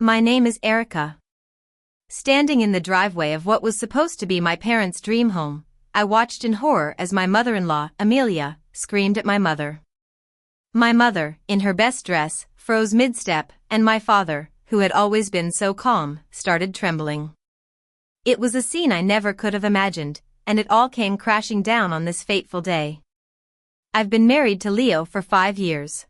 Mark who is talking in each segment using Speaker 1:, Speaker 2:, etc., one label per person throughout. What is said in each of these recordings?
Speaker 1: My name is Erica. Standing in the driveway of what was supposed to be my parents' dream home, I watched in horror as my mother-in-law, Amelia, screamed at my mother. My mother, in her best dress, froze mid-step, and my father, who had always been so calm, started trembling. It was a scene I never could have imagined, and it all came crashing down on this fateful day. I've been married to Leo for 5 years.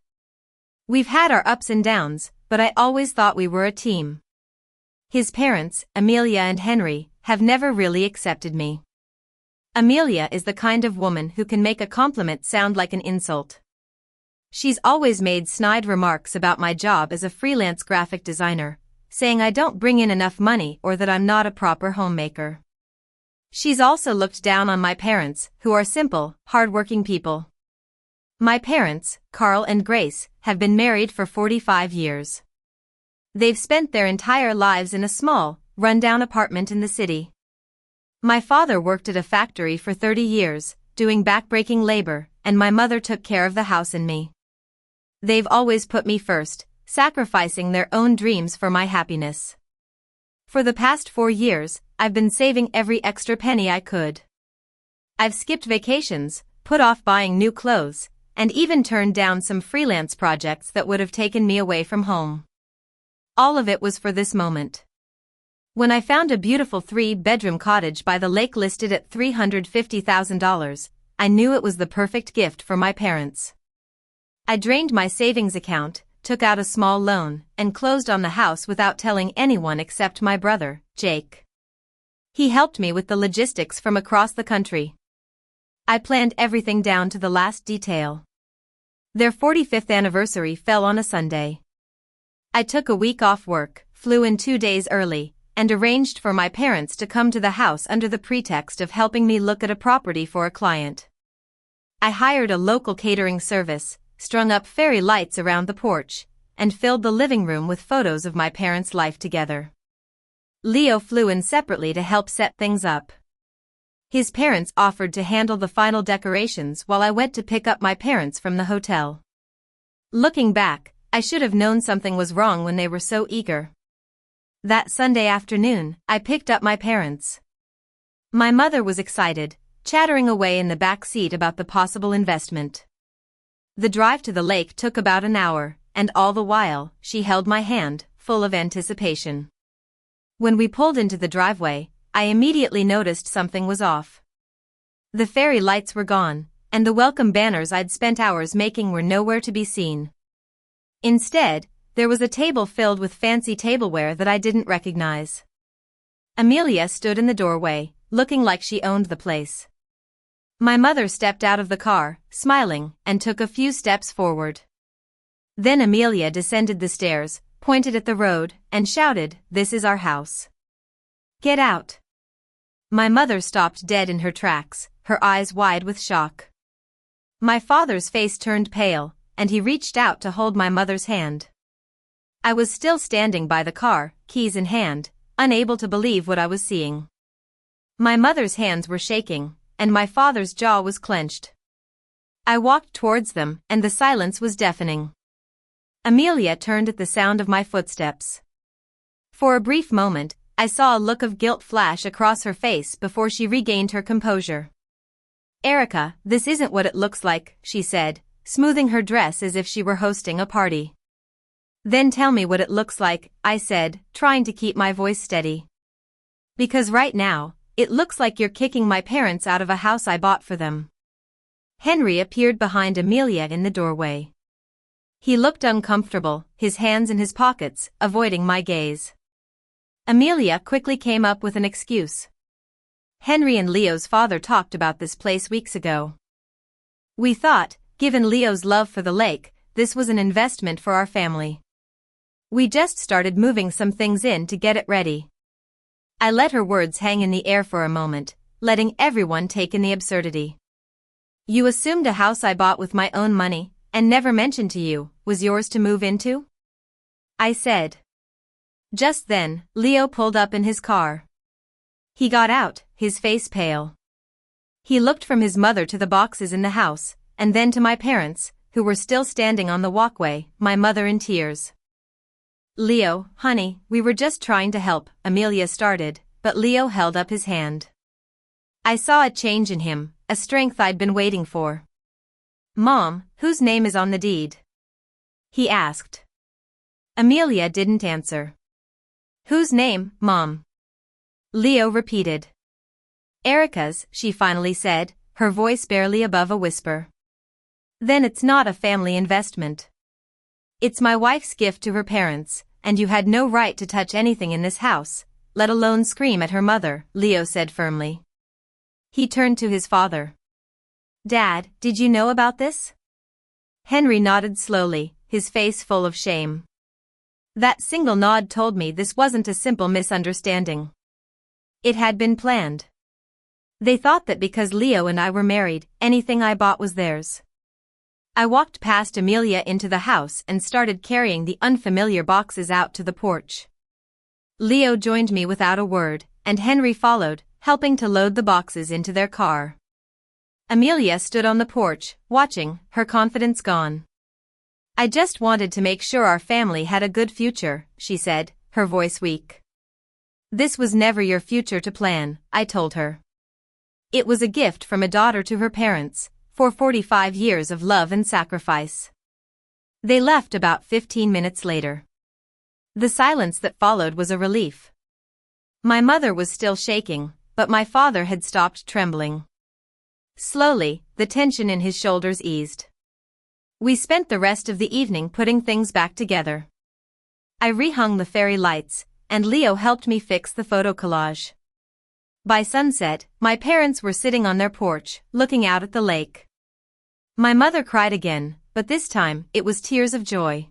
Speaker 1: We've had our ups and downs, but I always thought we were a team. His parents, Amelia and Henry, have never really accepted me. Amelia is the kind of woman who can make a compliment sound like an insult. She's always made snide remarks about my job as a freelance graphic designer, saying I don't bring in enough money or that I'm not a proper homemaker. She's also looked down on my parents, who are simple, hardworking people. My parents, Carl and Grace, have been married for 45 years. They've spent their entire lives in a small, run-down apartment in the city. My father worked at a factory for 30 years, doing back-breaking labor, and my mother took care of the house and me. They've always put me first, sacrificing their own dreams for my happiness. For the past 4 years, I've been saving every extra penny I could. I've skipped vacations, put off buying new clothes, and even turned down some freelance projects that would have taken me away from home. All of it was for this moment. When I found a beautiful 3-bedroom cottage by the lake listed at $350,000, I knew it was the perfect gift for my parents. I drained my savings account, took out a small loan, and closed on the house without telling anyone except my brother, Jake. He helped me with the logistics from across the country. I planned everything down to the last detail. Their 45th anniversary fell on a Sunday. I took a week off work, flew in 2 days early, and arranged for my parents to come to the house under the pretext of helping me look at a property for a client. I hired a local catering service, strung up fairy lights around the porch, and filled the living room with photos of my parents' life together. Leo flew in separately to help set things up. His parents offered to handle the final decorations while I went to pick up my parents from the hotel. Looking back, I should have known something was wrong when they were so eager. That Sunday afternoon, I picked up my parents. My mother was excited, chattering away in the back seat about the possible investment. The drive to the lake took about an hour, and all the while, she held my hand, full of anticipation. When we pulled into the driveway, I immediately noticed something was off. The fairy lights were gone, and the welcome banners I'd spent hours making were nowhere to be seen. Instead, there was a table filled with fancy tableware that I didn't recognize. Amelia stood in the doorway, looking like she owned the place. My mother stepped out of the car, smiling, and took a few steps forward. Then Amelia descended the stairs, pointed at the road, and shouted, "This is our house. Get out." My mother stopped dead in her tracks, her eyes wide with shock. My father's face turned pale, and he reached out to hold my mother's hand. I was still standing by the car, keys in hand, unable to believe what I was seeing. My mother's hands were shaking, and my father's jaw was clenched. I walked towards them, and the silence was deafening. Amelia turned at the sound of my footsteps. For a brief moment, I saw a look of guilt flash across her face before she regained her composure. "Erica, this isn't what it looks like," she said, smoothing her dress as if she were hosting a party. "Then tell me what it looks like," I said, trying to keep my voice steady. "Because right now, it looks like you're kicking my parents out of a house I bought for them." Henry appeared behind Amelia in the doorway. He looked uncomfortable, his hands in his pockets, avoiding my gaze. Amelia quickly came up with an excuse. "Henry and Leo's father talked about this place weeks ago. We thought, given Leo's love for the lake, this was an investment for our family. We just started moving some things in to get it ready." I let her words hang in the air for a moment, letting everyone take in the absurdity. "You assumed a house I bought with my own money, and never mentioned to you, was yours to move into?" I said. Just then, Leo pulled up in his car. He got out, his face pale. He looked from his mother to the boxes in the house, and then to my parents, who were still standing on the walkway, my mother in tears. Leo, honey, we were just trying to help, Amelia started, but Leo held up his hand. I saw a change in him, a strength I'd been waiting for. Mom, whose name is on the deed? He asked. Amelia didn't answer. Whose name, Mom? Leo repeated. Erica's, she finally said, her voice barely above a whisper. Then it's not a family investment. It's my wife's gift to her parents, and you had no right to touch anything in this house, let alone scream at her mother, Leo said firmly. He turned to his father. Dad, did you know about this? Henry nodded slowly, his face full of shame. That single nod told me this wasn't a simple misunderstanding. It had been planned. They thought that because Leo and I were married, anything I bought was theirs. I walked past Amelia into the house and started carrying the unfamiliar boxes out to the porch. Leo joined me without a word, and Henry followed, helping to load the boxes into their car. Amelia stood on the porch, watching, her confidence gone. I just wanted to make sure our family had a good future, she said, her voice weak. This was never your future to plan, I told her. It was a gift from a daughter to her parents, for 45 years of love and sacrifice. They left about 15 minutes later. The silence that followed was a relief. My mother was still shaking, but my father had stopped trembling. Slowly, the tension in his shoulders eased. We spent the rest of the evening putting things back together. I rehung the fairy lights, and Leo helped me fix the photo collage. By sunset, my parents were sitting on their porch, looking out at the lake. My mother cried again, but this time it was tears of joy.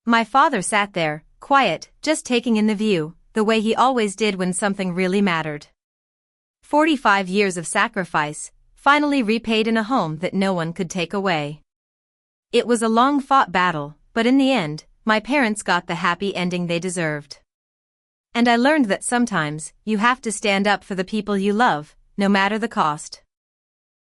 Speaker 1: My father sat there, quiet, just taking in the view, the way he always did when something really mattered. 45 years of sacrifice, finally repaid in a home that no one could take away. It was a long-fought battle, but in the end, my parents got the happy ending they deserved. And I learned that sometimes, you have to stand up for the people you love, no matter the cost.